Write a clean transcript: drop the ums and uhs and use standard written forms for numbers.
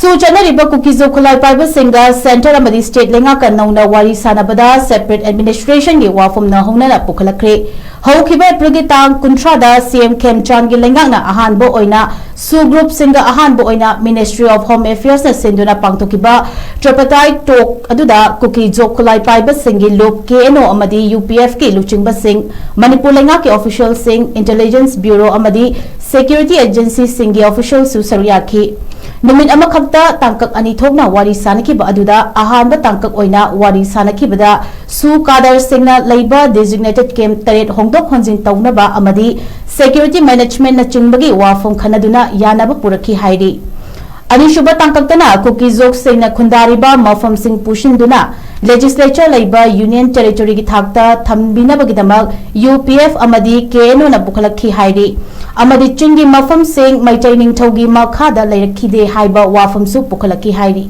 Soo Chatnariba Kuki Kutlai Paiba Singga Center Amadi State Leingak Nouna Wari Sanabada Separate Administration gi WAPHAM NOUHOUNANA PUKHATLAKKHRE Haukiba April tang kuntrada CM Kemchan gi Leingak na ahanbo oina Soo Group Singga ahanbo oina Ministry of Home Affairs na sinduna pangtokiba tripartite talk aduda Kuki Kutlai Paiba Singgi loop KNO Amadi UPF ki luchingba sing manipur Leingak ki official sing Intelligence Bureau Amadi Security Agency Singgi official Soo Chatnariba Numit amakakta tangkak ani thokna wari sanakiba aduda ahanba tangkak oina wari sanakibada Soo Kadar Singna leiba designated camp taret hongdok honjin tawnaba amadi security management na chingbagi wafam khanaduna yanaba puraki hairi Anishuba tangkaktana Kuki Singna khundariba mafam sing pushinduna legislature leiba union territory gi thakta thambinabagidamak UPF amadi KNO na pukhalakhi hairi Amadi chingi mafam sing maitai ningthaugi makhada lairakide haiba wafam su pukhalaki hairi